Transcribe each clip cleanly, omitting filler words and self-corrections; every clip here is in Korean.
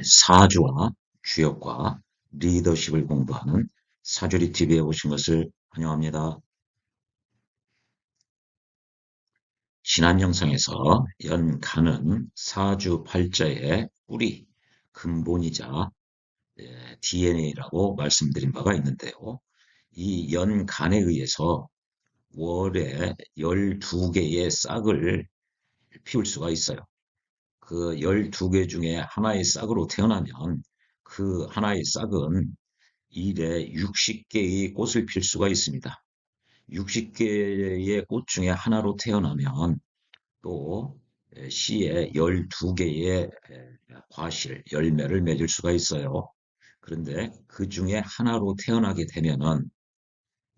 사주와 주역과 리더십을 공부하는 사주리 TV에 오신 것을 환영합니다. 지난 영상에서 연간은 사주 팔자의 뿌리, 근본이자 DNA라고 말씀드린 바가 있는데요. 이 연간에 의해서 월에 12개의 싹을 피울 수가 있어요. 그 12개 중에 하나의 싹으로 태어나면 그 하나의 싹은 일에 60개의 꽃을 필 수가 있습니다. 60개의 꽃 중에 하나로 태어나면 또 시에 12개의 과실, 열매를 맺을 수가 있어요. 그런데 그 중에 하나로 태어나게 되면은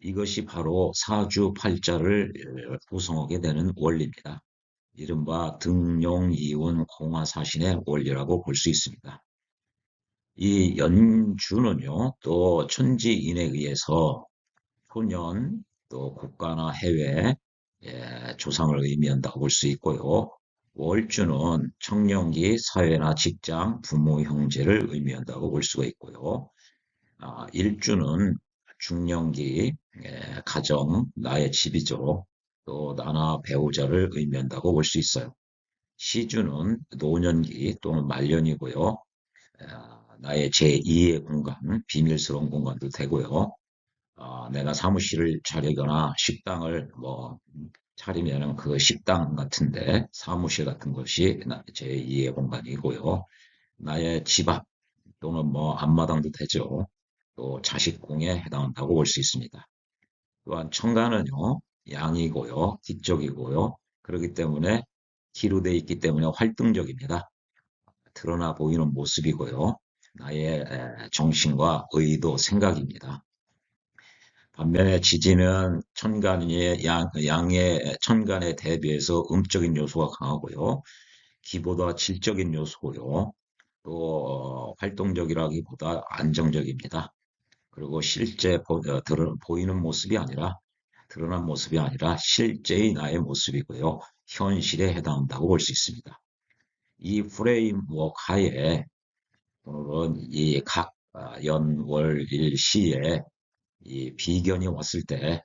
이것이 바로 사주팔자를 구성하게 되는 원리입니다. 이른바 등용, 이운, 공화사신의 원리라고 볼 수 있습니다. 이 연주는요, 또 천지인에 의해서 소년, 또 국가나 해외, 조상을 의미한다고 볼 수 있고요. 월주는 청년기, 사회나 직장, 부모, 형제를 의미한다고 볼 수가 있고요. 일주는 중년기, 가정, 나의 집이죠. 또 나나 배우자를 의미한다고 볼 수 있어요. 시주는 노년기 또는 말년이고요. 나의 제2의 공간, 비밀스러운 공간도 되고요. 내가 사무실을 차리거나 식당을 차리면은 그 식당 같은데 사무실 같은 것이 제2의 공간이고요. 나의 집 앞 또는 앞마당도 되죠. 또 자식궁에 해당한다고 볼 수 있습니다. 또한 천간은요, 양이고요, 뒤쪽이고요. 그렇기 때문에 기로 돼 있기 때문에 활동적입니다. 드러나 보이는 모습이고요. 나의 정신과 의도, 생각입니다. 반면에 지지는 양의 천간에 대비해서 음적인 요소가 강하고요. 기보다 질적인 요소고요. 또 활동적이라기보다 안정적입니다. 그리고 실제 보이는 모습이 아니라 드러난 모습이 아니라 실제의 나의 모습이고요. 현실에 해당한다고 볼 수 있습니다. 이 프레임워크 하에 오늘은 이 각 연월일시에 이 비견이 왔을 때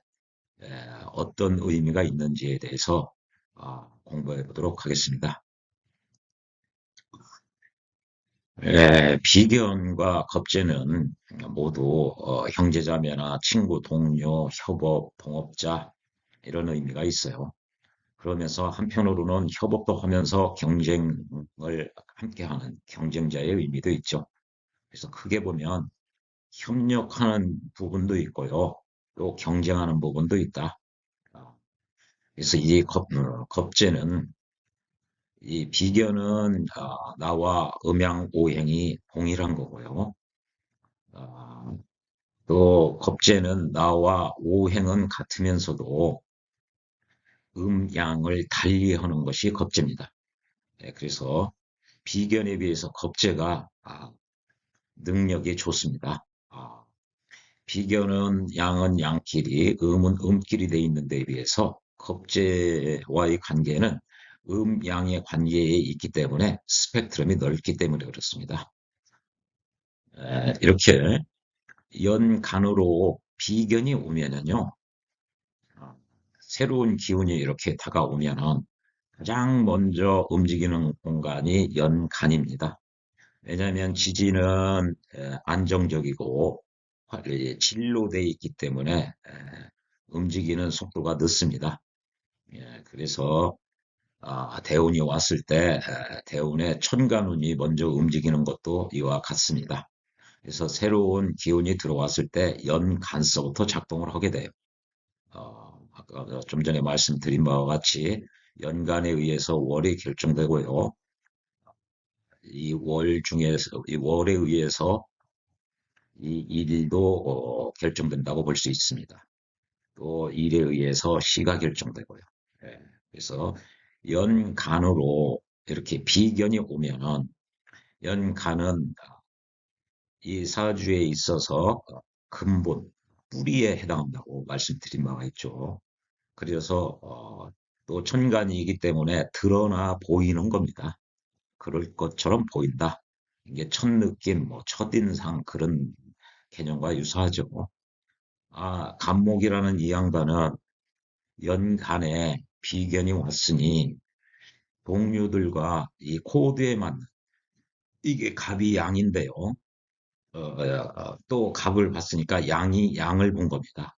어떤 의미가 있는지에 대해서 공부해 보도록 하겠습니다. 비견과 겁재는 모두 형제자매나 친구, 동료, 협업, 동업자 이런 의미가 있어요. 그러면서 한편으로는 협업도 하면서 경쟁을 함께하는 경쟁자의 의미도 있죠. 그래서 크게 보면 협력하는 부분도 있고요. 또 경쟁하는 부분도 있다. 어, 그래서 이 겁재는 이 비견은 나와 음양오행이 동일한 거고요. 어, 또 겁재는 나와 오행은 같으면서도 음양을 달리하는 것이 겁재입니다. 그래서 비견에 비해서 겁재가 능력이 좋습니다. 비견은 양은 양끼리, 음은 음끼리 돼 있는 데 비해서 겁재와의 관계는 양의 관계에 있기 때문에 스펙트럼이 넓기 때문에 그렇습니다. 이렇게 연간으로 비견이 오면은요, 어, 새로운 기운이 이렇게 다가오면은 가장 먼저 움직이는 공간이 연간입니다. 왜냐하면 지지는 안정적이고 진로돼 있기 때문에 움직이는 속도가 늦습니다. 그래서 대운이 왔을 때 대운의 천간운이 먼저 움직이는 것도 이와 같습니다. 그래서 새로운 기운이 들어왔을 때 연간서부터 작동을 하게 돼요. 아까 좀 전에 말씀드린 바와 같이 연간에 의해서 월이 결정되고요. 이 월에 의해서 이 일도 결정된다고 볼 수 있습니다. 또 일에 의해서 시가 결정되고요. 예, 그래서 연간으로 이렇게 비견이 오면은 연간은 이 사주에 있어서 근본, 뿌리에 해당한다고 말씀드린 바가 있죠. 그래서 또 천간이기 때문에 드러나 보이는 겁니다. 그럴 것처럼 보인다. 이게 첫 느낌, 뭐 첫인상 그런 개념과 유사하죠. 간목이라는 이 양반은 연간에 비견이 왔으니 동료들과 이 코드에 맞는 이게 갑이 양인데요. 또 갑을 봤으니까 양이 양을 본 겁니다.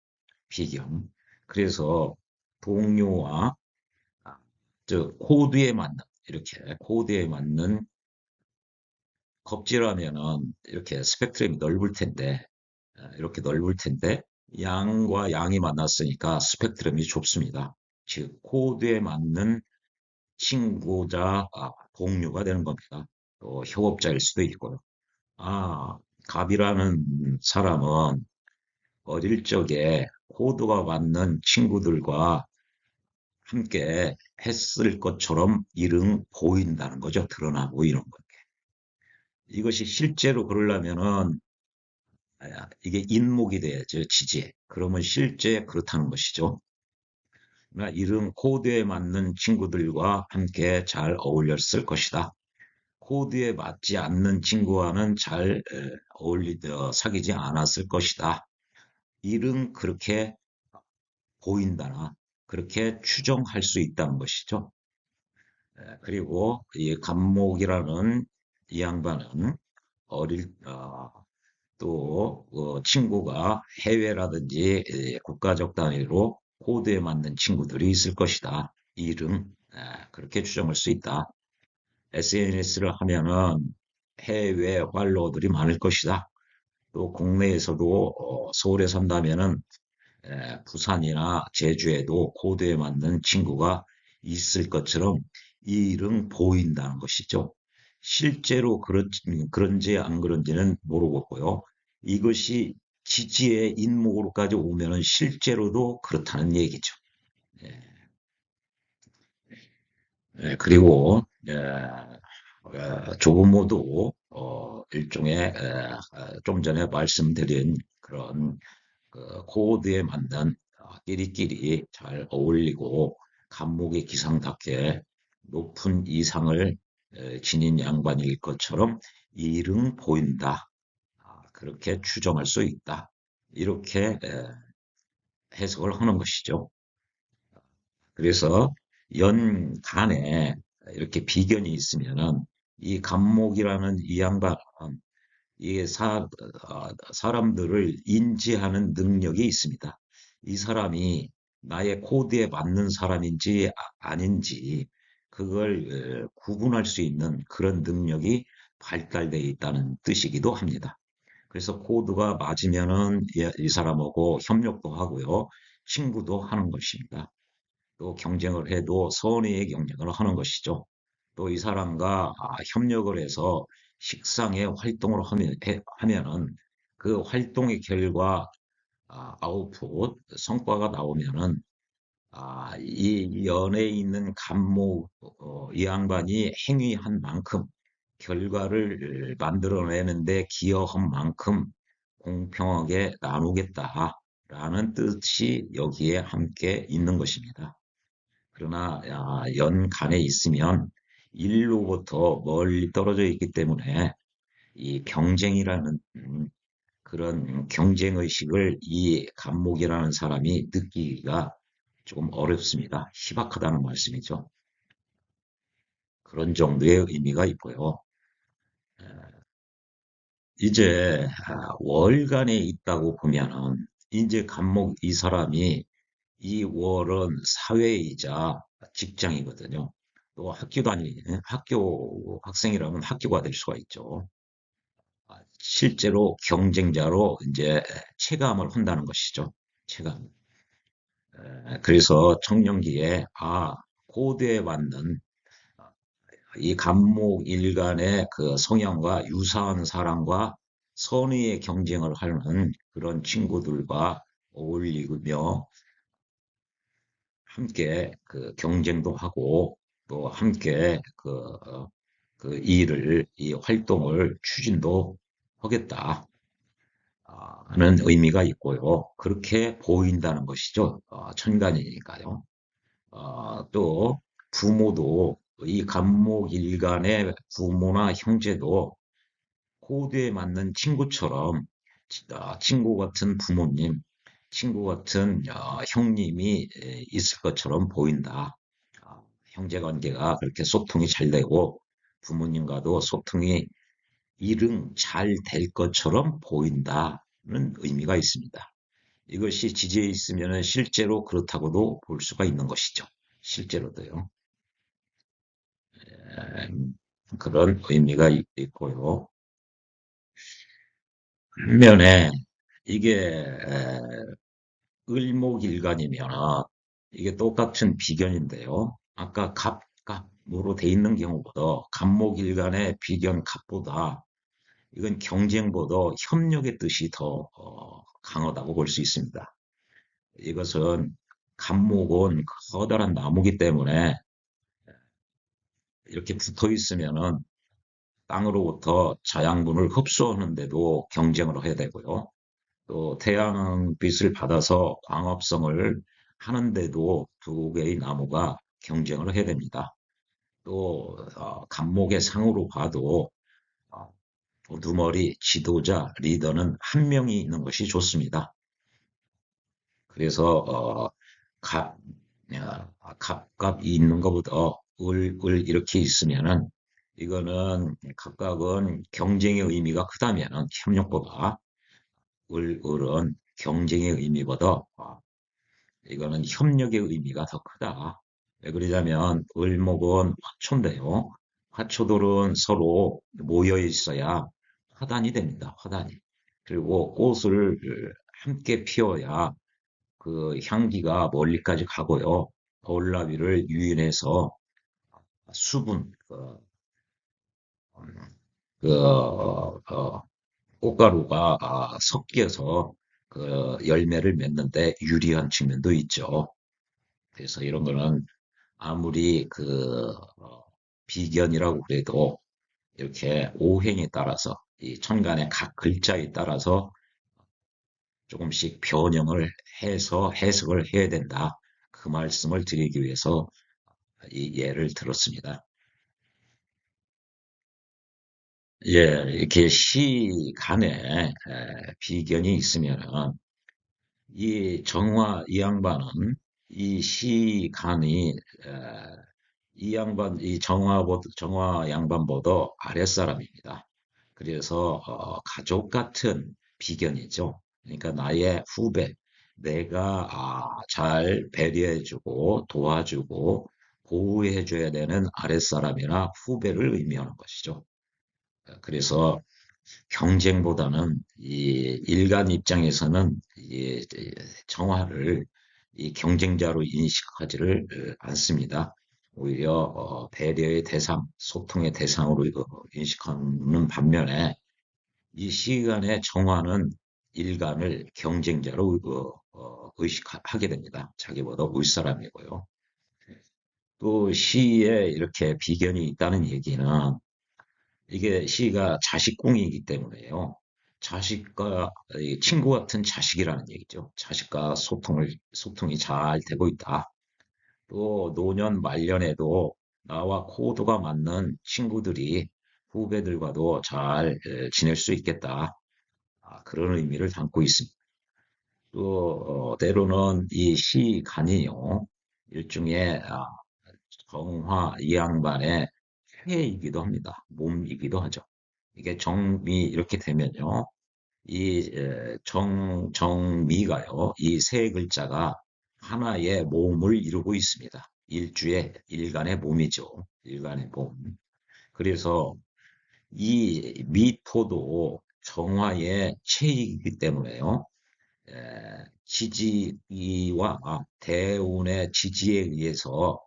비견. 그래서 동료와 아, 코드에 맞는 이렇게 코드에 맞는 겁질하면은 이렇게 스펙트럼이 넓을 텐데 이렇게 넓을 텐데 양과 양이 만났으니까 스펙트럼이 좁습니다. 즉 코드에 맞는 친구자, 동료가 되는 겁니다. 또 협업자일 수도 있고요. 아, 갑이라는 사람은 어릴 적에 코드가 맞는 친구들과 함께 했을 것처럼 이릉 보인다는 거죠. 드러나 보이는 거. 이것이 실제로 그러려면은 이게 인목이 돼야죠. 지지에. 그러면 실제 그렇다는 것이죠. 그러나 이런 코드에 맞는 친구들과 함께 잘 어울렸을 것이다. 코드에 맞지 않는 친구와는 잘 사귀지 않았을 것이다. 일은 그렇게 보인다나 그렇게 추정할 수 있다는 것이죠. 그리고 이 간목이라는 이 양반은 또 친구가 해외라든지 국가적 단위로 코드에 맞는 친구들이 있을 것이다. 이름 그렇게 추정할 수 있다. SNS를 하면은 해외 팔로워들이 많을 것이다. 또 국내에서도 서울에 산다면은 부산이나 제주에도 코드에 맞는 친구가 있을 것처럼 이 일은 보인다는 것이죠. 실제로 그런지 안 그런지는 모르겠고요. 이것이 지지의 인목으로까지 오면은 실제로도 그렇다는 얘기죠. 예, 그리고 조부모도 일종의 좀 전에 말씀드린 그런 그 코드에 맞는 끼리끼리 잘 어울리고 간목의 기상답게 높은 이상을 지닌 양반일 것처럼 이릉 보인다. 그렇게 추정할 수 있다. 이렇게 해석을 하는 것이죠. 그래서 연간에 이렇게 비견이 있으면은 이 간목이라는 이 양반은 이게 사람들을 인지하는 능력이 있습니다. 이 사람이 나의 코드에 맞는 사람인지 아닌지 그걸 구분할 수 있는 그런 능력이 발달되어 있다는 뜻이기도 합니다. 그래서 코드가 맞으면은 이 사람하고 협력도 하고요. 친구도 하는 것입니다. 또 경쟁을 해도 선의의 경쟁을 하는 것이죠. 또 이 사람과 협력을 해서 식상의 활동을 하면은 그 활동의 결과 아웃풋 성과가 나오면은 이 연에 있는 간목 이 양반이 행위한 만큼 결과를 만들어내는데 기여한 만큼 공평하게 나누겠다라는 뜻이 여기에 함께 있는 것입니다. 그러나 연간에 있으면 일로부터 멀리 떨어져 있기 때문에 이 경쟁이라는 그런 경쟁 의식을 이 간목이라는 사람이 느끼기가 조금 어렵습니다. 희박하다는 말씀이죠. 그런 정도의 의미가 있고요. 이제 월간에 있다고 보면은 이제 간목 이 사람이 이 월은 사회이자 직장이거든요. 또 학교 학생이라면 학교가 될 수가 있죠. 실제로 경쟁자로 이제 체감을 한다는 것이죠. 체감. 그래서 청년기에 코드에 맞는 이 간목 일간의 그 성향과 유사한 사람과 선의의 경쟁을 하는 그런 친구들과 어울리며 함께 그 경쟁도 하고 또 함께 이 활동을 추진도 하겠다 하는 의미가 있고요. 그렇게 보인다는 것이죠. 천간이니까요. 또 부모도 이 간목 일간의 부모나 형제도 코드에 맞는 친구처럼 친구 같은 부모님, 친구 같은 형님이 있을 것처럼 보인다. 형제 관계가 그렇게 소통이 잘 되고 부모님과도 소통이 일응 잘 될 것처럼 보인다는 의미가 있습니다. 이것이 지지에 있으면 실제로 그렇다고도 볼 수가 있는 것이죠. 실제로도요. 그런 의미가 있고요. 반면에 이게 을목일간이면 이게 똑같은 비견인데요. 아까 갑으로 돼 있는 경우보다 갑목일간의 비견 갑보다 이건 경쟁보다 협력의 뜻이 더 강하다고 볼 수 있습니다. 이것은 갑목은 커다란 나무기 때문에 이렇게 붙어 있으면은 땅으로부터 자양분을 흡수하는데도 경쟁을 해야 되고요. 또 태양빛을 받아서 광합성을 하는데도 두 개의 나무가 경쟁을 해야 됩니다. 또 갑목의 상으로 봐도 어, 우두머리, 지도자, 리더는 한 명이 있는 것이 좋습니다. 그래서 갑, 갑이 있는 것보다 을 이렇게 있으면은 이거는 각각은 경쟁의 의미가 크다면은 협력보다 을은 경쟁의 의미보다 이거는 협력의 의미가 더 크다. 왜 그러냐면 을목은 화초인데요. 화초들은 서로 모여 있어야 화단이 됩니다. 화단이. 그리고 꽃을 함께 피워야 그 향기가 멀리까지 가고요. 벌나비를 유인해서 수분, 그 꽃가루가 섞여서 그 열매를 맺는데 유리한 측면도 있죠. 그래서 이런 거는 아무리 비견이라고 그래도 이렇게 오행에 따라서 이 천간의 각 글자에 따라서 조금씩 변형을 해서 해석을 해야 된다. 그 말씀을 드리기 위해서 이 예를 들었습니다. 예, 이렇게 시간에 비견이 있으면은 이 정화 이 양반은 이 시간이 이 양반 이 정화 양반보다 아랫사람입니다. 그래서 가족 같은 비견이죠. 그러니까 나의 후배, 내가 잘 배려해주고 도와주고 보호해줘야 되는 아랫사람이나 후배를 의미하는 것이죠. 그래서 경쟁보다는 이 일간 입장에서는 이 정화를 이 경쟁자로 인식하지를 않습니다. 오히려 배려의 대상, 소통의 대상으로 인식하는 반면에 이 시간의 정화는 일간을 경쟁자로 의식하게 됩니다. 자기보다 윗사람이고요. 또 시에 이렇게 비견이 있다는 얘기는 이게 시가 자식궁이기 때문에요. 자식과 이 친구 같은 자식이라는 얘기죠. 자식과 소통이 잘 되고 있다. 또 노년 말년에도 나와 코드가 맞는 친구들이 후배들과도 잘 지낼 수 있겠다. 그런 의미를 담고 있습니다. 또 때로는 이 시간이요. 일종의 정화 이 양반의 폐이기도 합니다. 몸이기도 하죠. 이게 정미 이렇게 되면요. 이 정미가요. 이 세 글자가 하나의 몸을 이루고 있습니다. 일주의 일간의 몸이죠. 일간의 몸. 그래서 이 미토도 정화의 체이기 때문에요. 지지와 대운의 지지에 의해서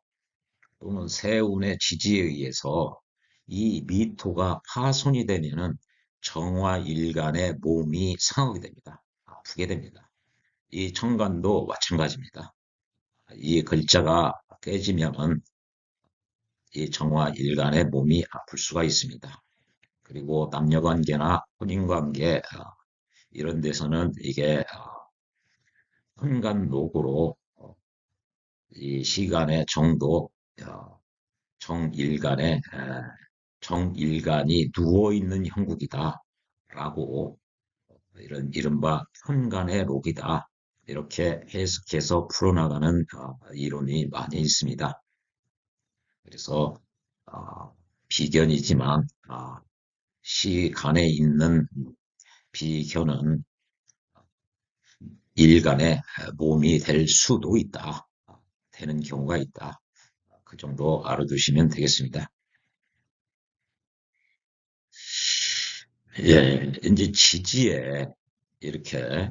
또는 세운의 지지에 의해서 이 미토가 파손이 되면은 정화일간의 몸이 상하게 됩니다. 아프게 됩니다. 이 청간도 마찬가지입니다. 이 글자가 깨지면은 이 정화일간의 몸이 아플 수가 있습니다. 그리고 남녀관계나 혼인관계 이런 데서는 이게 현관록으로 이 시간의 정도 정일간의 정일간이 누워있는 형국이다. 록이다라고 이런 이른바 천간의 록이다. 이렇게 해석해서 풀어나가는 이론이 많이 있습니다. 그래서 어, 비견이지만 시간에 있는 비견은 일간의 몸이 될 수도 있다. 되는 경우가 있다. 그 정도 알아두시면 되겠습니다. 예, 이제 지지에 이렇게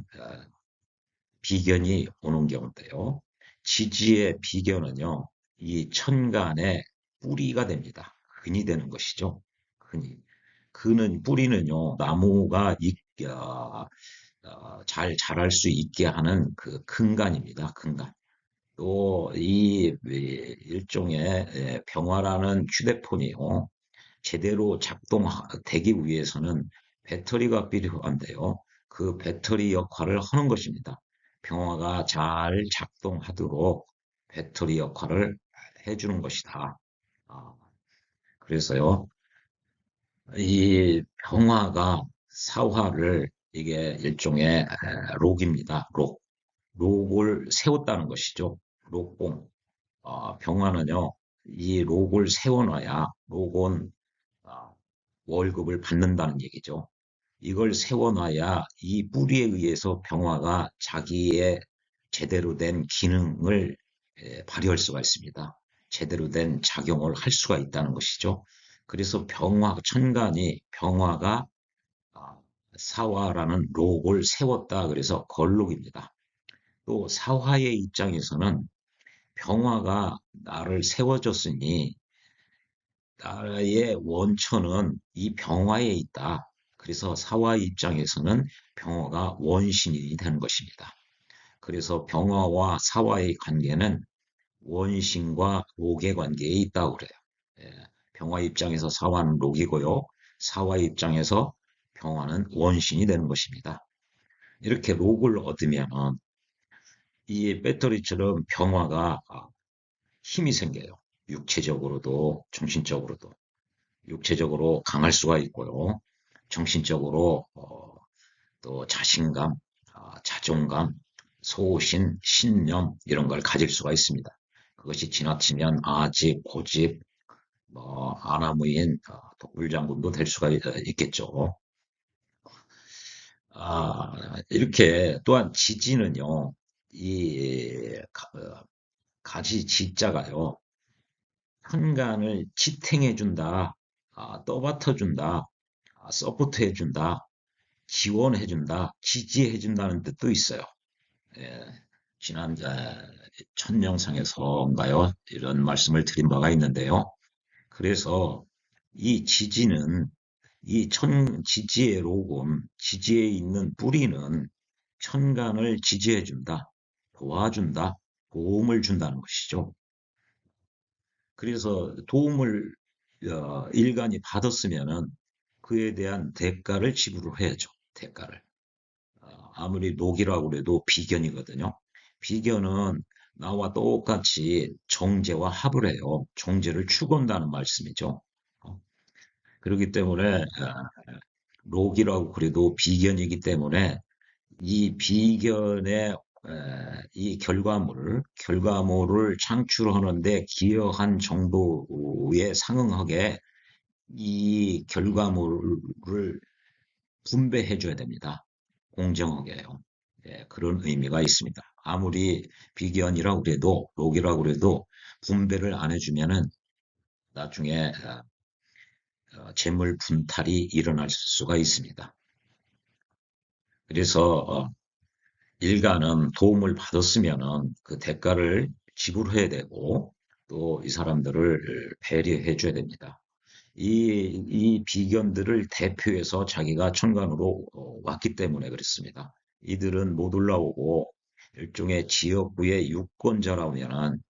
비견이 오는 경우인데요. 지지의 비견은요, 이 천간의 뿌리가 됩니다. 근이 되는 것이죠. 근이. 뿌리는요, 나무가 잘 자랄 수 있게 하는 그 근간입니다. 근간. 또, 일종의 병화라는 휴대폰이요. 제대로 작동되기 위해서는 배터리가 필요한데요. 그 배터리 역할을 하는 것입니다. 병화가 잘 작동하도록 배터리 역할을 해주는 것이다. 아, 그래서요, 이 병화가 사화를 이게 일종의 록입니다. 록. 록을 세웠다는 것이죠. 록봉. 병화는요, 이 록을 세워놔야 록은 아, 월급을 받는다는 얘기죠. 이걸 세워놔야 이 뿌리에 의해서 병화가 자기의 제대로 된 기능을 발휘할 수가 있습니다. 제대로 된 작용을 할 수가 있다는 것이죠. 그래서 천간이 병화가 아, 사화라는 록을 세웠다. 그래서 걸록입니다. 또 사화의 입장에서는 병화가 나를 세워줬으니 나의 원천은 이 병화에 있다. 그래서 사화 입장에서는 병화가 원신이 되는 것입니다. 그래서 병화와 사화의 관계는 원신과 록의 관계에 있다고 그래요. 예, 병화 입장에서 사화는 록이고요. 사화 입장에서 병화는 원신이 되는 것입니다. 이렇게 록을 얻으면 이 배터리처럼 병화가 힘이 생겨요. 육체적으로도 정신적으로도. 육체적으로 강할 수가 있고요. 정신적으로 또 자신감, 자존감, 소신, 신념 이런 걸 가질 수가 있습니다. 그것이 지나치면 아직, 고집, 아나무인, 독불장군도 될 수가 있겠죠. 이렇게 또한 지지는요, 가지 지자가요, 현간을 지탱해준다, 떠받쳐준다, 서포트해준다, 지원해준다, 지지해준다는 뜻도 있어요. 예, 지난 첫 영상에서인가요? 이런 말씀을 드린 바가 있는데요. 그래서 이 지지는 지지의 로금, 지지에 있는 뿌리는 천간을 지지해준다, 도와준다, 도움을 준다는 것이죠. 그래서 도움을 일간이 받았으면은 그에 대한 대가를 지불해야죠. 대가를. 아무리 녹이라고 그래도 비견이거든요. 비견은 나와 똑같이 정제와 합을 해요. 정제를 추구한다는 말씀이죠. 어, 그렇기 때문에 녹이라고 그래도 비견이기 때문에 이 비견의 이 결과물을 창출하는데 기여한 정도에 상응하게 이 결과물을 분배해 줘야 됩니다. 공정하게요. 예, 그런 의미가 있습니다. 아무리 비견이라고 그래도, 록이라고 그래도 분배를 안 해주면은 나중에 재물 분탈이 일어날 수가 있습니다. 그래서 일가는 도움을 받았으면은 그 대가를 지불해야 되고 또 이 사람들을 배려해 줘야 됩니다. 이 비견들을 대표해서 자기가 천간으로 왔기 때문에 그렇습니다. 이들은 못 올라오고 일종의 지역구의 유권자라면은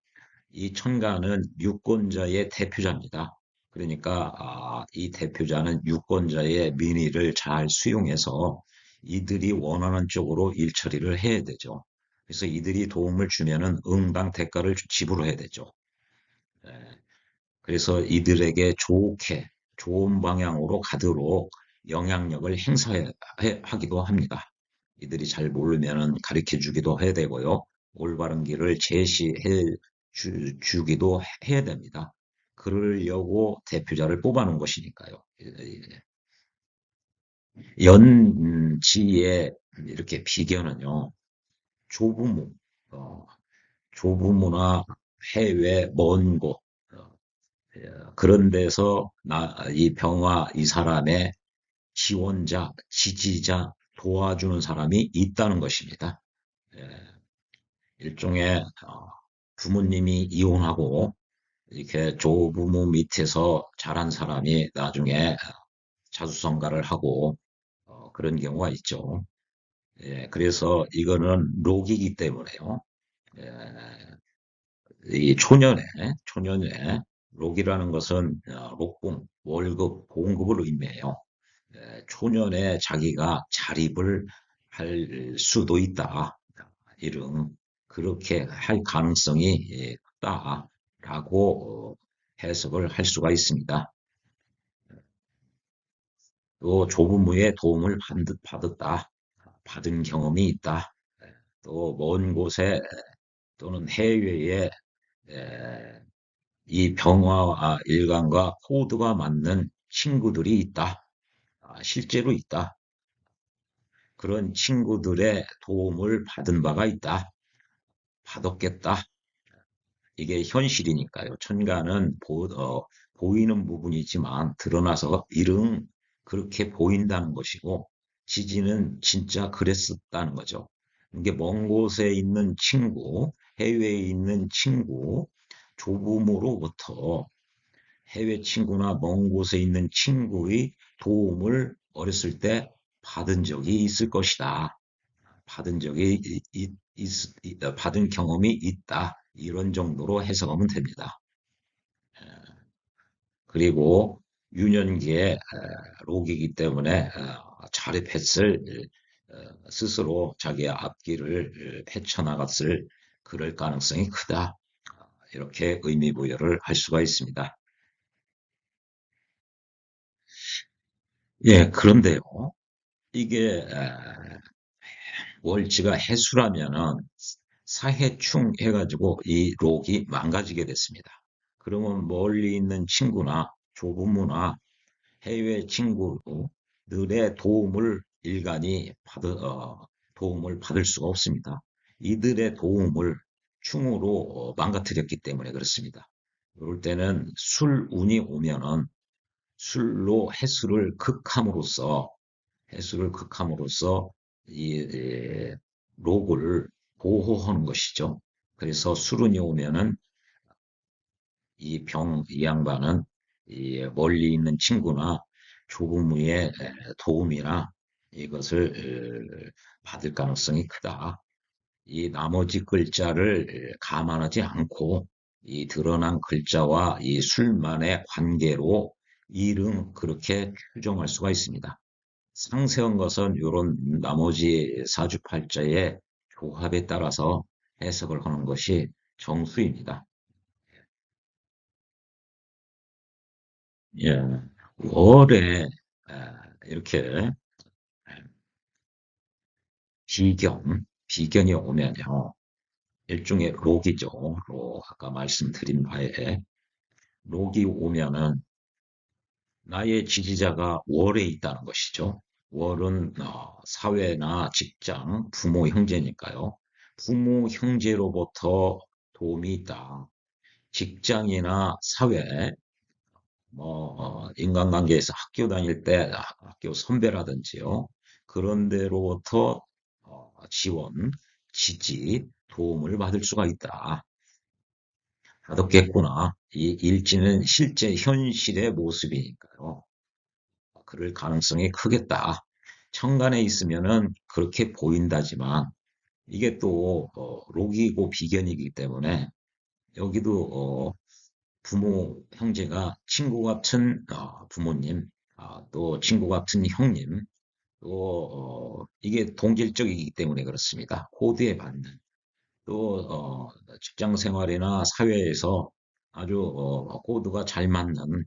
이 천간은 유권자의 대표자입니다. 그러니까 이 대표자는 유권자의 민의를 잘 수용해서 이들이 원하는 쪽으로 일처리를 해야 되죠. 그래서 이들이 도움을 주면은 응당 대가를 지불해야 되죠. 예, 그래서 이들에게 좋은 방향으로 가도록 영향력을 행사하기도 합니다. 이들이 잘 모르면은 가르쳐 주기도 해야 되고요. 올바른 길을 제시해 주기도 해야 됩니다. 그러려고 대표자를 뽑아놓은 것이니까요. 연지의 이렇게 비견은요, 조부모, 어, 조부모나 해외 먼 곳, 어, 그런 데서 이 병화 이 사람의 지원자, 지지자, 도와주는 사람이 있다는 것입니다. 예, 일종의 부모님이 이혼하고 이렇게 조부모 밑에서 자란 사람이 나중에 자수성가를 하고 그런 경우가 있죠. 예, 그래서 이거는 록이기 때문에요. 예, 이 초년에 록이라는 것은 록봉, 월급, 봉급을 의미해요. 초년에 자기가 자립을 할 수도 있다. 이런 그렇게 할 가능성이 크다라고 해석을 할 수가 있습니다. 또 조부모의 도움을 받았다, 받은 경험이 있다. 또 먼 곳에 또는 해외에 이 병화 일간과 코드가 맞는 친구들이 있다. 실제로 있다. 그런 친구들의 도움을 받은 바가 있다. 받았겠다. 이게 현실이니까요. 천간은 보이는 부분이지만 드러나서 일은 그렇게 보인다는 것이고 지지는 진짜 그랬었다는 거죠. 이게 먼 곳에 있는 친구, 해외에 있는 친구, 조부모로부터 해외 친구나 먼 곳에 있는 친구의 도움을 어렸을 때 받은 적이 있을 것이다. 받은 적이 받은 경험이 있다. 이런 정도로 해석하면 됩니다. 그리고 유년기에 록이기 때문에 자립했을 스스로 자기의 앞길을 헤쳐나갔을 그럴 가능성이 크다. 이렇게 의미 부여를 할 수가 있습니다. 예, 그런데요. 이게 월지가 해수라면은 사해충 해가지고 이 록이 망가지게 됐습니다. 그러면 멀리 있는 친구나 조부모나 해외 친구들의 도움을 일간이 도움을 받을 수가 없습니다. 이들의 도움을 충으로 망가뜨렸기 때문에 그렇습니다. 이럴 때는 술운이 오면은 술로 해수를 극함으로써 이 록을 보호하는 것이죠. 그래서 술운이 오면은 이 양반은 이 멀리 있는 친구나 조부모의 도움이나 이것을 받을 가능성이 크다. 이 나머지 글자를 감안하지 않고 이 드러난 글자와 이 술만의 관계로 이름 그렇게 추정할 수가 있습니다. 상세한 것은 이런 나머지 사주팔자의 조합에 따라서 해석을 하는 것이 정수입니다. 예, 월에 이렇게 비견이 오면요. 일종의 록이죠. 아까 말씀드린 바에 록이 오면은 나의 지지자가 월에 있다는 것이죠. 월은 사회나 직장, 부모, 형제니까요. 부모, 형제로부터 도움이 있다. 직장이나 사회, 인간관계에서 학교 다닐 때 학교 선배라든지요. 그런 데로부터 지원, 지지, 도움을 받을 수가 있다. 받았겠구나. 이 일지는 실제 현실의 모습이니까요. 그럴 가능성이 크겠다. 천간에 있으면은 그렇게 보인다지만 이게 또 록이고 비견이기 때문에 여기도 부모, 형제가 친구 같은 부모님, 또 친구 같은 형님, 또 이게 동질적이기 때문에 그렇습니다. 코드에 받는 또 직장 생활이나 사회에서 아주 코드가 잘 맞는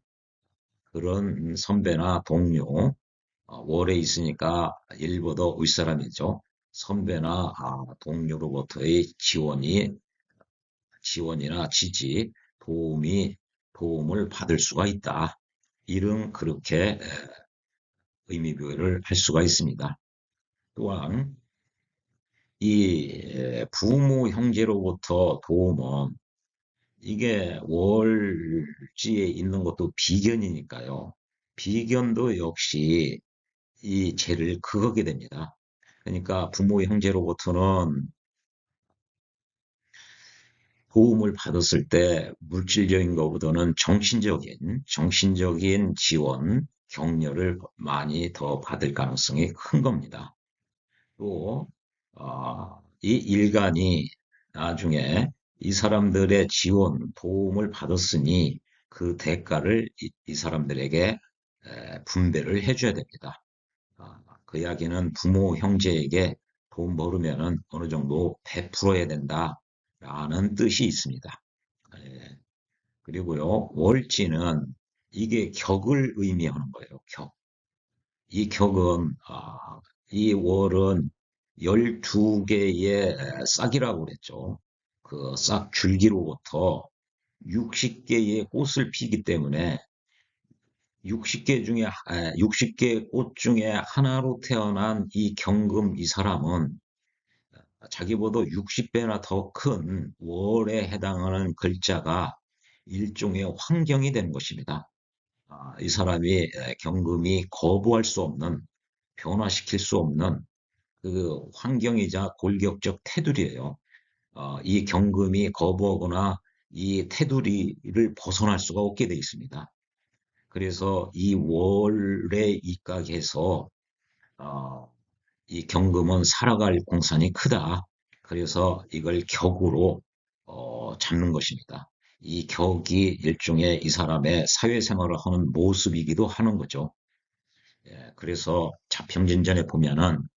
그런 선배나 동료, 월에 있으니까 일보더 윗사람이죠. 선배나 동료로부터의 지원이나 지지, 도움을 받을 수가 있다. 이런 그렇게 의미부여를 할 수가 있습니다. 또한 이 부모 형제로부터 도움은 이게 월지에 있는 것도 비견이니까요. 비견도 역시 이 죄를 그거게 됩니다. 그러니까 부모 형제로부터는 도움을 받았을 때 물질적인 것보다는 정신적인 지원, 격려를 많이 더 받을 가능성이 큰 겁니다. 또, 이 일간이 나중에 이 사람들의 지원, 도움을 받았으니 그 대가를 이 사람들에게 분배를 해줘야 됩니다. 그 이야기는 부모, 형제에게 돈 벌으면은 어느 정도 베풀어야 된다라는 뜻이 있습니다. 예, 그리고요, 월지는 이게 격을 의미하는 거예요. 격. 이 격은, 이 월은 12개의 싹이라고 그랬죠. 그 싹 줄기로부터 60개의 꽃을 피기 때문에 60개 꽃 중에 하나로 태어난 이 경금 이 사람은 자기보다 60배나 더 큰 월에 해당하는 글자가 일종의 환경이 되는 것입니다. 이 사람이 경금이 거부할 수 없는, 변화시킬 수 없는 그 환경이자 골격적 테두리예요. 이 경금이 거부하거나 이 테두리를 벗어날 수가 없게 되어 있습니다. 그래서 이 월에 입각해서 어, 이 경금은 살아갈 공산이 크다. 그래서 이걸 격으로 잡는 것입니다. 이 격이 일종의 이 사람의 사회생활을 하는 모습이기도 하는 거죠. 예, 그래서 자평진전에 보면은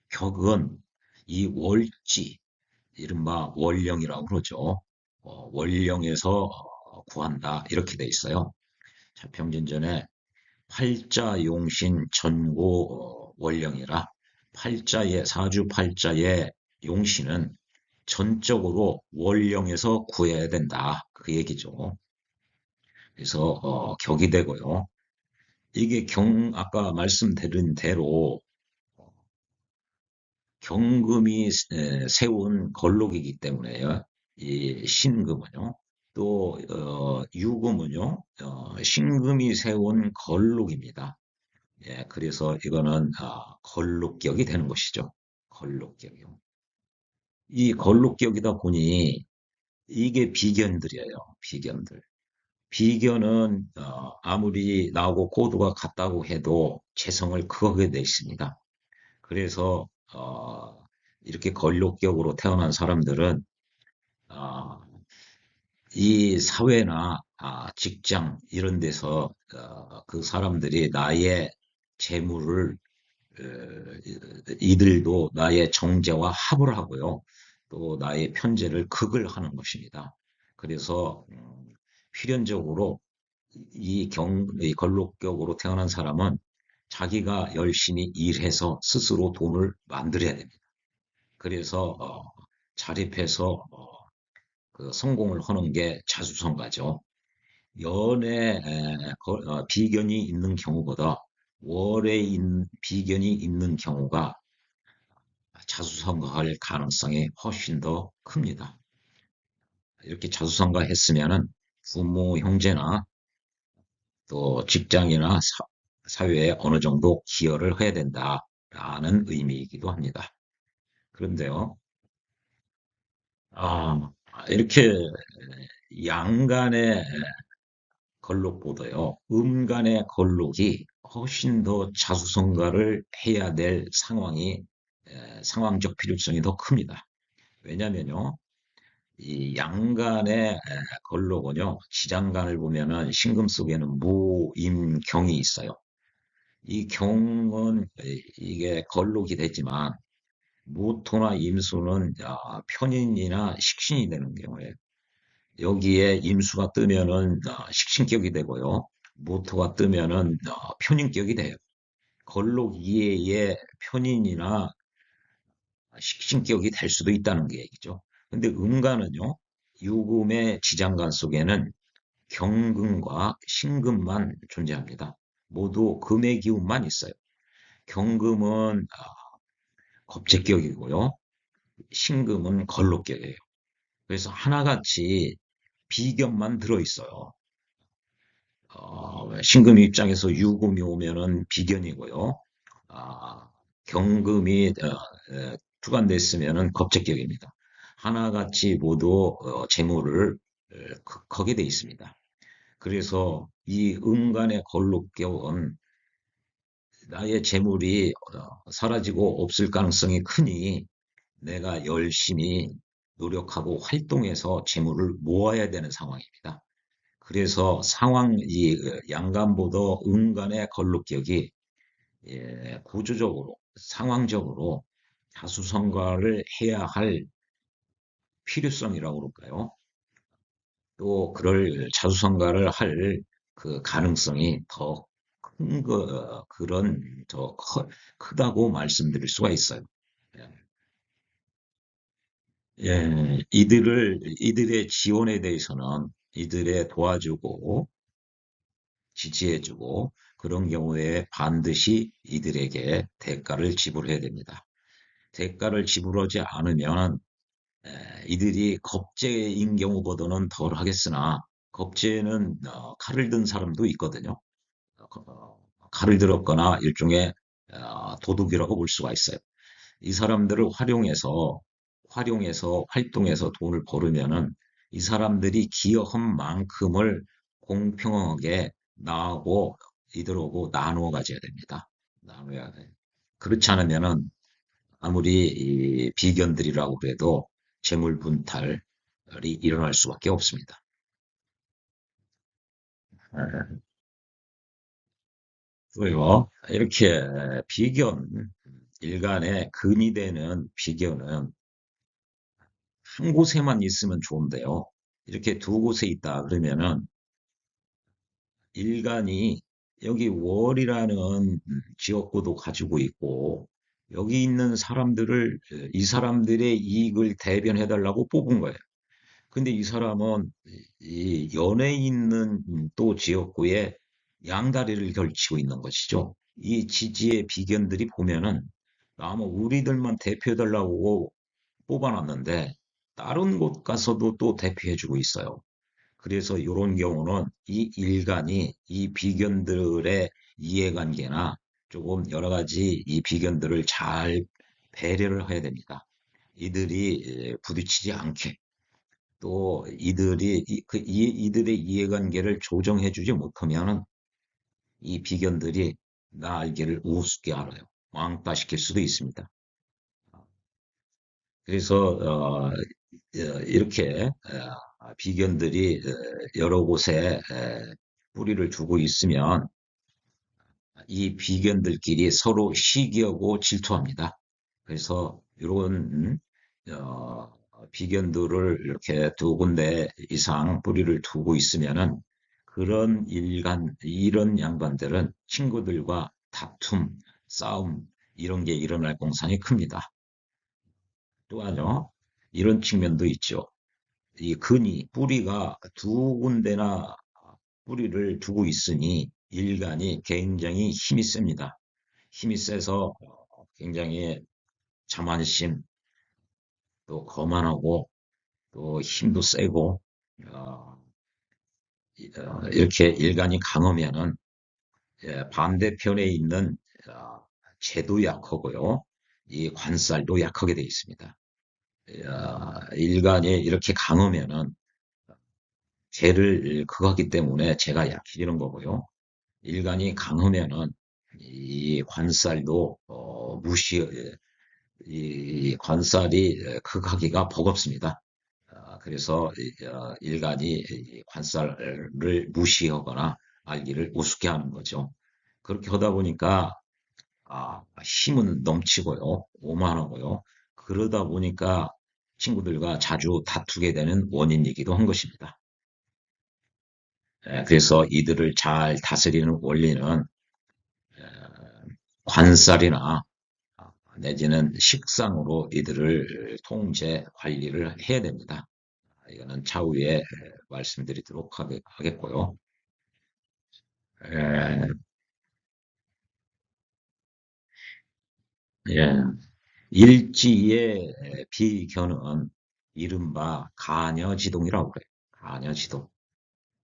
격은 이 월지, 이른바 월령이라고 그러죠. 월령에서 구한다 이렇게 돼 있어요. 자평진전에 팔자용신 전고 월령이라 팔자의 사주팔자의 용신은 전적으로 월령에서 구해야 된다 그 얘기죠. 그래서 격이 되고요. 이게 아까 말씀드린 대로 경금이 세운 걸록이기 때문에요. 이 신금은요. 또 유금은요. 신금이 세운 걸록입니다. 예, 그래서 이거는 걸록격이 되는 것이죠. 걸록격이요. 이 걸록격이다 보니 이게 비견들이에요. 비견들. 비견은 아무리 나하고 코드가 같다고 해도 재성을 크게 내 있습니다. 그래서 이렇게 걸록격으로 태어난 사람들은 어, 이 사회나 직장 이런 데서 그 사람들이 나의 재물을 이들도 나의 정제와 합을 하고요. 또 나의 편제를 극을 하는 것입니다. 그래서 필연적으로 이 걸록격으로 태어난 사람은 자기가 열심히 일해서 스스로 돈을 만들어야 됩니다. 그래서 자립해서 그 성공을 하는 게 자수성가죠. 비견이 있는 경우보다 비견이 있는 경우가 자수성가할 가능성이 훨씬 더 큽니다. 이렇게 자수성가했으면은 부모, 형제나 또 직장이나 사회에 어느 정도 기여를 해야 된다라는 의미이기도 합니다. 그런데요, 이렇게 양간의 걸록보다요, 음간의 걸록이 훨씬 더 자수성가를 해야 될 상황적 필요성이 더 큽니다. 왜냐면요, 이 양간의 걸록은요, 지장간을 보면은 신금 속에는 무, 임, 경이 있어요. 이 경은 이게 걸록이 되지만 무토나 임수는 편인이나 식신이 되는 경우에 여기에 임수가 뜨면은 식신격이 되고요. 모토가 뜨면은 편인격이 돼요. 걸록 이해의 편인이나 식신격이 될 수도 있다는 게 얘기죠. 근데 음간은요, 유금의 지장간 속에는 경금과 신금만 존재합니다. 모두 금의 기운만 있어요. 경금은 겁재격이고요. 신금은 걸록격이에요. 그래서 하나같이 비견만 들어있어요. 신금 입장에서 유금이 오면은 비견이고요. 아, 경금이 투관됐으면은 겁재격입니다. 하나같이 모두 재물을 거기에 돼 있습니다. 그래서 이 음간의 걸록격은 나의 재물이 사라지고 없을 가능성이 크니 내가 열심히 노력하고 활동해서 재물을 모아야 되는 상황입니다. 그래서 이 양간보다 음간의 걸룩격이 구조적으로, 상황적으로 자수성가를 해야 할 필요성이라고 그럴까요? 또 그럴 자수성가를 할 그 가능성이 더 큰 그런 크다고 말씀드릴 수가 있어요. 예. 이들의 지원에 대해서는 이들의 도와주고 지지해주고 그런 경우에 반드시 이들에게 대가를 지불해야 됩니다. 대가를 지불하지 않으면 이들이 겁재인 경우보다는 덜 하겠으나 겁재는 칼을 든 사람도 있거든요. 칼을 들었거나 일종의 도둑이라고 볼 수가 있어요. 이 사람들을 활용해서 활동해서 돈을 벌으면은 이 사람들이 기여한 만큼을 공평하게 나하고 이들하고 나누어 가져야 됩니다. 나눠야 돼. 그렇지 않으면은 아무리 이 비견들이라고 해도 재물 분탈이 일어날 수밖에 없습니다. 그리고 이렇게 비견, 일간에 근이 되는 비견은 한 곳에만 있으면 좋은데요. 이렇게 두 곳에 있다 그러면은 일간이 여기 월이라는 지역구도 가지고 있고 여기 있는 사람들을 이 사람들의 이익을 대변해 달라고 뽑은 거예요. 근데 이 사람은 이 연에 있는 또 지역구에 양다리를 걸치고 있는 것이죠. 이 지지의 비견들이 보면은 아마 우리들만 대표해 달라고 뽑아놨는데 다른 곳 가서도 또 대표해주고 있어요. 그래서 이런 경우는 이 일간이 이 비견들의 이해관계나 조금 여러 가지 이 비견들을 잘 배려를 해야 됩니다. 이들이 부딪히지 않게 또 이들의 이해관계를 조정해주지 못하면은 이 비견들이 나 알기를 우습게 알아요. 왕따시킬 수도 있습니다. 그래서 이렇게 비견들이 여러 곳에 뿌리를 두고 있으면 이 비견들끼리 서로 시기하고 질투합니다. 그래서 이런 비견들을 이렇게 두 군데 이상 뿌리를 두고 있으면은 이런 양반들은 친구들과 다툼, 싸움 이런 게 일어날 공산이 큽니다. 또한요, 이런 측면도 있죠. 이 뿌리가 두 군데나 뿌리를 두고 있으니 일간이 굉장히 힘이 셉니다. 힘이 세서 굉장히 자만심, 또 거만하고, 또 힘도 세고, 어, 이렇게 일간이 강하면은 반대편에 있는 재도 약하고요. 이 관살도 약하게 되어 있습니다. 일간이 이렇게 강하면은 재를 극하기 때문에 재가 약해지는 거고요. 일간이 강하면은 이 관살도 이 관살이 극하기가 버겁습니다. 그래서 일간이 이 관살을 무시하거나 알기를 우습게 하는 거죠. 그렇게 하다 보니까 힘은 넘치고요, 오만하고요. 그러다 보니까 친구들과 자주 다투게 되는 원인이기도 한 것입니다. 그래서 이들을 잘 다스리는 원리는 관살이나 내지는 식상으로 이들을 통제, 관리를 해야 됩니다. 이거는 차후에 말씀드리도록 하겠고요. 에, 예, 일지의 비견은 이른바 가녀지동이라고 그래요. 가녀지동.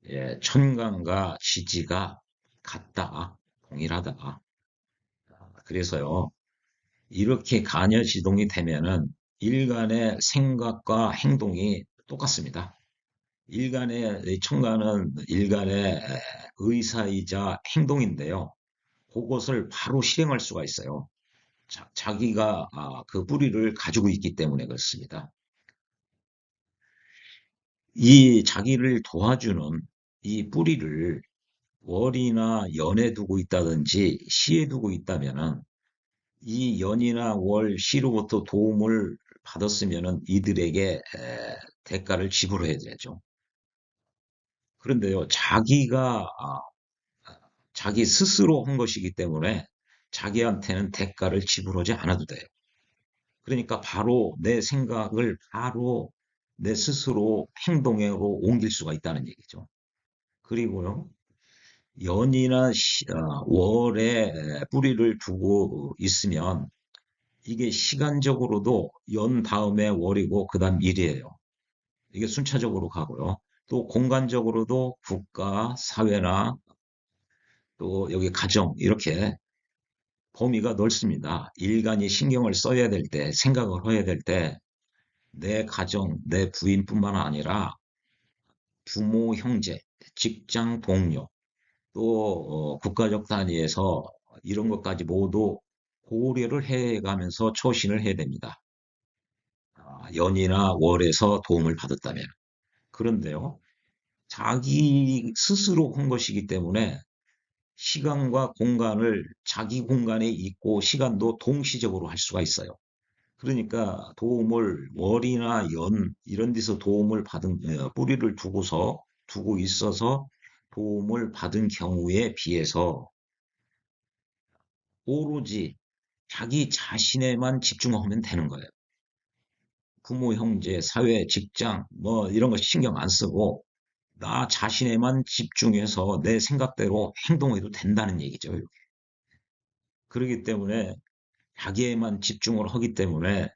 예, 천간과 지지가 같다, 동일하다. 그래서요, 이렇게 가녀지동이 되면은 일간의 생각과 행동이 똑같습니다. 일간의 천간은 일간의 의사이자 행동인데요. 그것을 바로 실행할 수가 있어요. 자기가 그 뿌리를 가지고 있기 때문에 그렇습니다. 이 자기를 도와주는 이 뿌리를 월이나 연에 두고 있다든지 시에 두고 있다면은 이 연이나 월, 시로부터 도움을 받았으면은 이들에게 대가를 지불해야 되죠. 그런데요, 자기 스스로 한 것이기 때문에 자기한테는 대가를 지불하지 않아도 돼요. 그러니까 바로 내 생각을 바로 내 스스로 행동으로 옮길 수가 있다는 얘기죠. 그리고요, 연이나 월에 뿌리를 두고 있으면 이게 시간적으로도 연 다음에 월이고 그다음 일이에요. 이게 순차적으로 가고요. 또 공간적으로도 국가, 사회나 또 여기 가정 이렇게 범위가 넓습니다. 일간이 신경을 써야 될 때, 생각을 해야 될 때 내 가정, 내 부인뿐만 아니라 부모, 형제, 직장 동료, 또 국가적 단위에서 이런 것까지 모두 고려를 해가면서 처신을 해야 됩니다. 연이나 월에서 도움을 받았다면. 그런데요, 자기 스스로 한 것이기 때문에 시간과 공간을 자기 공간에 있고 시간도 동시적으로 할 수가 있어요. 그러니까 도움을 월이나 연 이런 데서 도움을 받은 뿌리를 두고 있어서 도움을 받은 경우에 비해서 오로지 자기 자신에만 집중하면 되는 거예요. 부모, 형제, 사회, 직장 뭐 이런 거 신경 안 쓰고 나 자신에만 집중해서 내 생각대로 행동해도 된다는 얘기죠. 그렇기 때문에 자기에만 집중을 하기 때문에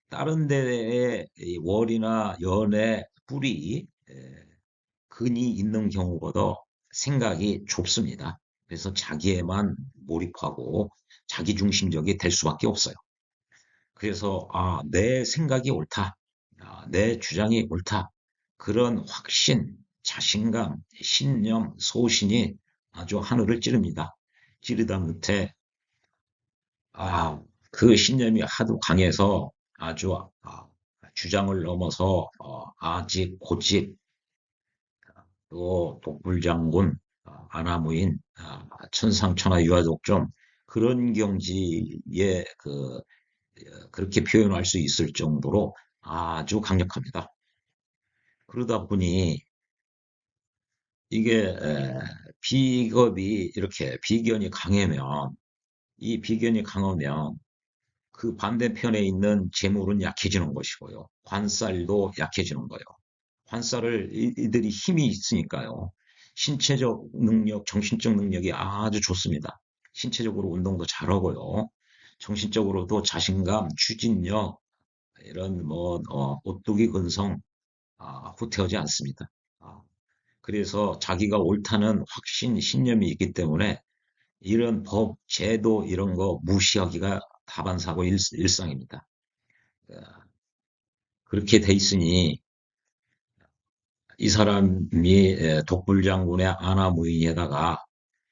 다른 데에 월이나 연의 뿌리, 근이 있는 경우보다 생각이 좁습니다. 그래서 자기에만 몰입하고 자기중심적이 될 수밖에 없어요. 그래서 내 생각이 옳다. 내 주장이 옳다. 그런 확신, 자신감, 신념, 소신이 아주 하늘을 찌릅니다. 찌르다 못해 아, 그 신념이 하도 강해서 아주 주장을 넘어서 아직 고집, 또 독불장군, 아나무인, 천상천하 유아독존 그런 경지에 그렇게 표현할 수 있을 정도로 아주 강력합니다. 그러다 보니 이게 비겁이 이렇게 비견이 강하면 이 비견이 강하면 그 반대편에 있는 재물은 약해지는 것이고요. 관살도 약해지는 거예요. 관살을 이들이 힘이 있으니까요. 신체적 능력, 정신적 능력이 아주 좋습니다. 신체적으로 운동도 잘하고요. 정신적으로도 자신감, 추진력, 이런 오뚜기 근성, 후퇴하지 않습니다. 아, 그래서 자기가 옳다는 확신, 신념이 있기 때문에 이런 법, 제도 이런 거 무시하기가 다반사고 일상입니다. 어, 그렇게 돼 있으니 이 사람이 독불장군의 아나무인에다가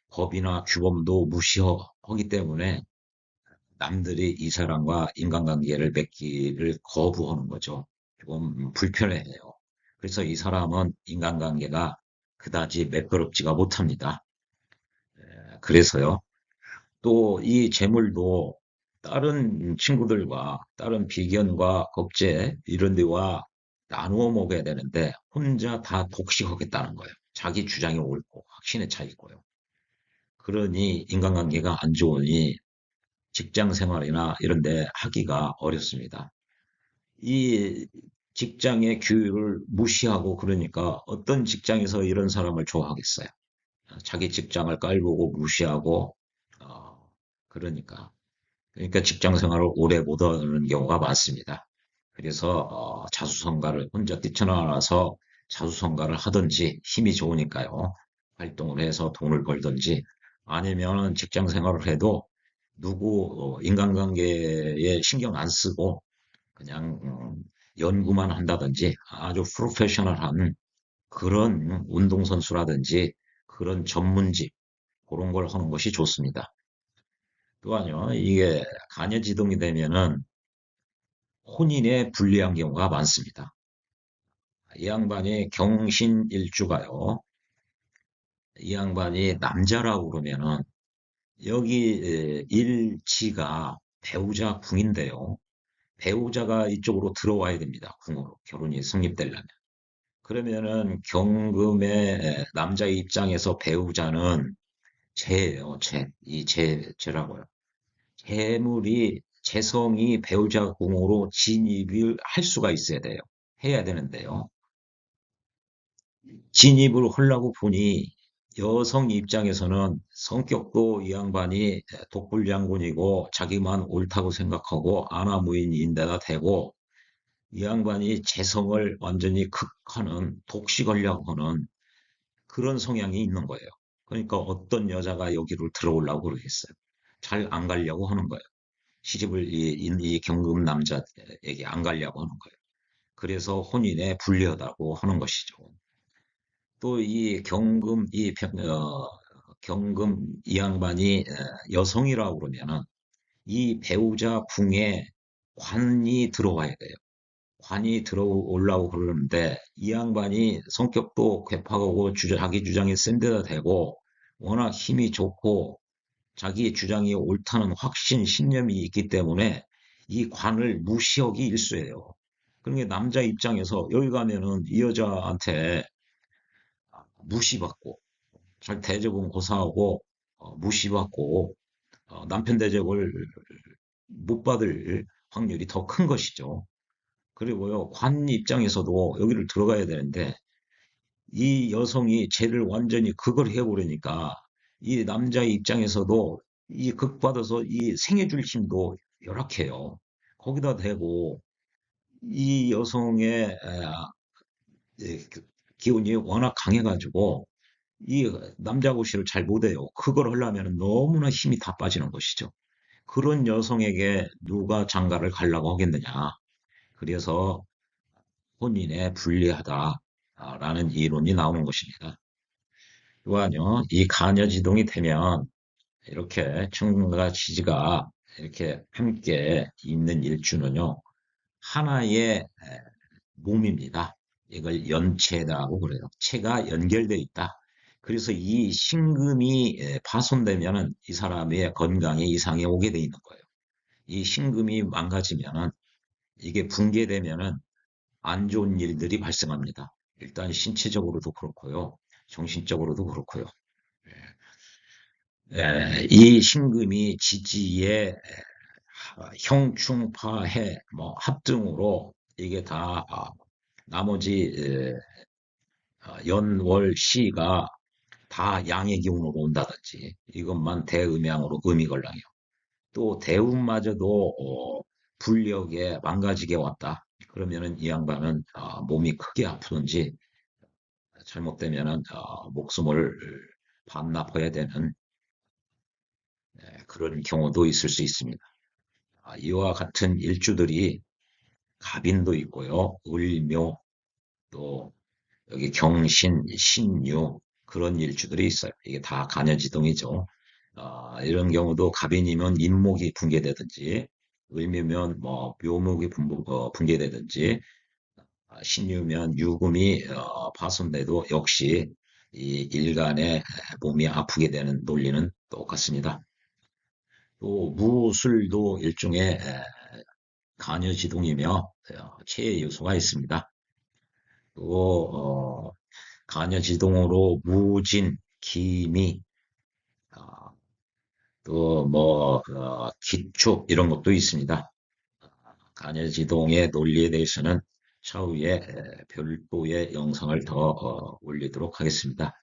법이나 규범도 무시하기 때문에 남들이 이 사람과 인간관계를 맺기를 거부하는 거죠. 조금 불편해해요. 그래서 이 사람은 인간관계가 그다지 매끄럽지가 못합니다. 그래서요. 또 이 재물도 다른 친구들과 다른 비견과 겁제 이런 데와 나누어 먹어야 되는데 혼자 다 독식하겠다는 거예요. 자기 주장이 옳고 확신에 차 있고요. 그러니 인간관계가 안 좋으니 직장 생활이나 이런 데 하기가 어렵습니다. 이 직장의 규율을 무시하고 그러니까 어떤 직장에서 이런 사람을 좋아하겠어요? 자기 직장을 깔보고 무시하고, 어, 그러니까. 그러니까 직장 생활을 오래 못하는 경우가 많습니다. 그래서 자수성가를 혼자 뛰쳐나와서 자수성가를 하든지 힘이 좋으니까요. 활동을 해서 돈을 벌든지 아니면 직장 생활을 해도 누구 인간관계에 신경 안 쓰고 그냥 연구만 한다든지 아주 프로페셔널한 그런 운동선수라든지 그런 전문직 그런 걸 하는 것이 좋습니다. 또한요, 이게 간여지동이 되면은 혼인에 불리한 경우가 많습니다. 이 양반이 경신일주가요. 이 양반이 남자라고 그러면은 여기 일지가 배우자 궁인데요. 배우자가 이쪽으로 들어와야 됩니다. 궁으로 결혼이 성립되려면. 그러면은 경금의 남자 입장에서 배우자는 재예요, 재. 재라고요. 재물이 재성이 배우자 궁으로 진입을 할 수가 있어야 돼요. 해야 되는데요. 진입을 하려고 보니 여성 입장에서는 성격도 이 양반이 독불장군이고 자기만 옳다고 생각하고 아나무인인데다 대고 이 양반이 재성을 완전히 극하는 독식하려고 하는 그런 성향이 있는 거예요. 그러니까 어떤 여자가 여기를 들어오려고 그러겠어요. 잘 안 가려고 하는 거예요. 시집을 이 경금 남자에게 안 가려고 하는 거예요. 그래서 혼인에 불리하다고 하는 것이죠. 또 이 경금 이 양반이 여성이라고 그러면은 이 배우자 궁에 관이 들어와야 돼요. 관이 들어오려고 그러는데 이 양반이 성격도 괴팍하고 자기 주장이 센 데다 대고 워낙 힘이 좋고 자기의 주장이 옳다는 확신, 신념이 있기 때문에 이 관을 무시하기 일쑤예요. 그러니까 남자 입장에서 여기 가면은 이 여자한테 무시받고 잘 대접은 고사하고 무시받고 남편 대접을 못 받을 확률이 더 큰 것이죠. 그리고요, 관 입장에서도 여기를 들어가야 되는데 이 여성이 쟤를 완전히 극을 해버리니까 이 남자 입장에서도 이 극받아서 이 생해줄 힘도 열악해요. 거기다 대고 이 여성의 그 기운이 워낙 강해가지고 이 남자 고시를 잘 못해요. 그걸 하려면 너무나 힘이 다 빠지는 것이죠. 그런 여성에게 누가 장가를 가려고 하겠느냐. 그래서 혼인에 불리하다라는 이론이 나오는 것입니다. 또한요, 이 간여지동이 되면 이렇게 충과 지지가 이렇게 함께 있는 일주는요, 하나의 몸입니다. 이걸 연체라고 그래요. 체가 연결돼 있다. 그래서 이 신금이 파손되면은 이 사람의 건강에 이상이 오게 돼 있는 거예요. 이 신금이 망가지면은 이게 붕괴되면은 안 좋은 일들이 발생합니다. 일단 신체적으로도 그렇고요. 정신적으로도 그렇고요. 이 신금이 지지의 형충파해 뭐 합등으로 이게 다 나머지 연월 시가 다 양의 기운으로 온다든지 이것만 대음양으로 음이걸랑이요. 또 대운마저도 불력에 망가지게 왔다. 그러면은 이 양반은 몸이 크게 아프든지 잘못되면은 목숨을 반납해야 되는 그런 경우도 있을 수 있습니다. 이와 같은 일주들이 갑인도 있고요, 을묘, 또 여기 경신, 신유 그런 일주들이 있어요. 이게 다 간여지동이죠. 이런 경우도 갑인이면 인목이 붕괴되든지, 을묘면 뭐 묘목이 붕괴되든지, 신유면 유금이 파손돼도 역시 이 일간의 몸이 아프게 되는 논리는 똑같습니다. 또 무술도 일종의 간여지동이며 체의 요소가 있습니다. 또 간여지동으로 무진, 기미, 어, 또 뭐 기축 이런 것도 있습니다. 간여지동의 논리에 대해서는 차후에 별도의 영상을 더 올리도록 하겠습니다.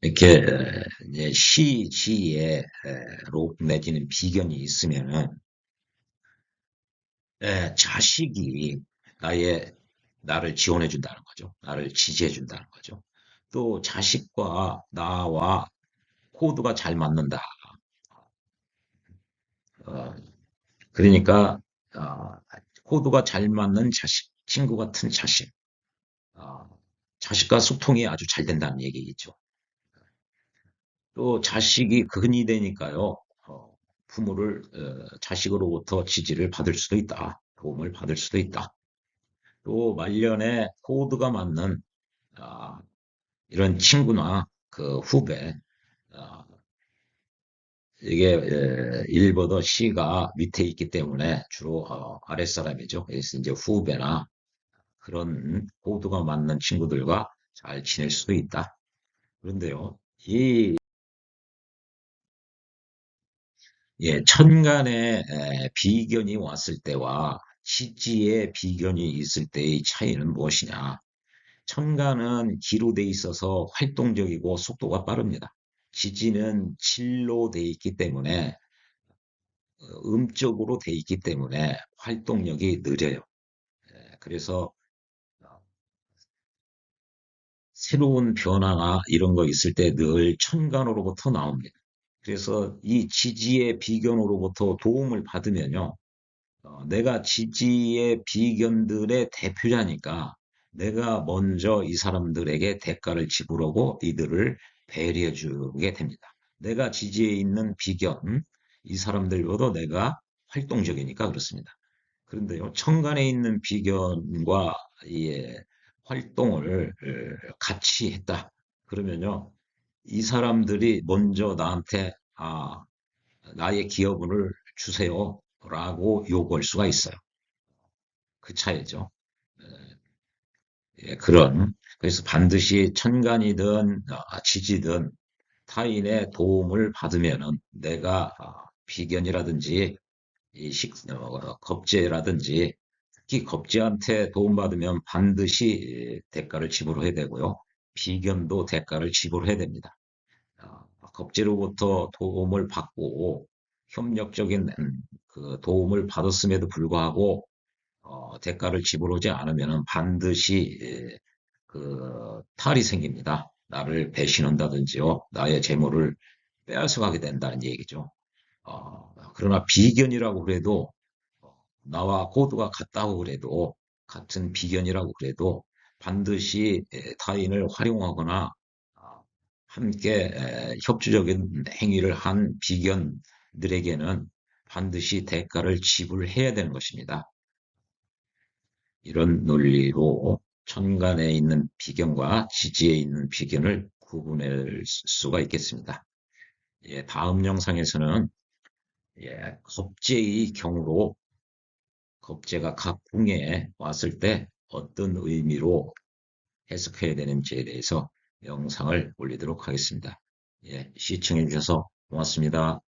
이렇게 이제 시지에 록 내지는 비견이 있으면은 자식이 나를 지원해 준다는 거죠. 나를 지지해 준다는 거죠. 또 자식과 나와 코드가 잘 맞는다. 어, 그러니까 어, 코드가 잘 맞는 자식, 친구 같은 자식, 어, 자식과 소통이 아주 잘 된다는 얘기겠죠. 또 자식이 근이 되니까요. 부모를 자식으로부터 지지를 받을 수도 있다. 도움을 받을 수도 있다. 또 말년에 코드가 맞는 아, 이런 친구나 그 후배, 아, 이게 일보더 C가 밑에 있기 때문에 주로 아랫사람이죠. 그래서 이제 후배나 그런 코드가 맞는 친구들과 잘 지낼 수도 있다. 그런데요, 이 천간에 비견이 왔을 때와 시지에 비견이 있을 때의 차이는 무엇이냐? 천간은 기로 돼 있어서 활동적이고 속도가 빠릅니다. 지지는 질로 돼 있기 때문에 음적으로 돼 있기 때문에 활동력이 느려요. 그래서 어, 새로운 변화나 이런 거 있을 때 늘 천간으로부터 나옵니다. 그래서 이 지지의 비견으로부터 도움을 받으면요. 내가 지지의 비견들의 대표자니까 내가 먼저 이 사람들에게 대가를 지불하고 이들을 배려해 주게 됩니다. 내가 지지에 있는 비견, 이 사람들보다 내가 활동적이니까 그렇습니다. 그런데요, 천간에 있는 비견과 이 활동을 같이 했다. 그러면요, 이 사람들이 먼저 나한테 나의 기여분을 주세요. 라고 요구할 수가 있어요. 그 차이죠. 그래서 반드시 천간이든 지지든 타인의 도움을 받으면은 내가 비견이라든지 겁재라든지 특히 겁재한테 도움받으면 반드시 대가를 지불해야 되고요. 비견도 대가를 지불해야 됩니다. 겁재로부터 도움을 받고 협력적인 그 도움을 받았음에도 불구하고 대가를 지불하지 않으면 반드시 그 탈이 생깁니다. 나를 배신한다든지요, 나의 재물을 빼앗아가게 된다는 얘기죠. 그러나 비견이라고 그래도 나와 코드가 같다고 그래도 같은 비견이라고 그래도 반드시 타인을 활용하거나 함께 협조적인 행위를 한 비견들에게는 반드시 대가를 지불해야 되는 것입니다. 이런 논리로 천간에 있는 비견과 지지에 있는 비견을 구분할 수가 있겠습니다. 다음 영상에서는 겁재의 경우로 겁재가 각 궁에 왔을 때 어떤 의미로 해석해야 되는지에 대해서 영상을 올리도록 하겠습니다. 시청해 주셔서 고맙습니다.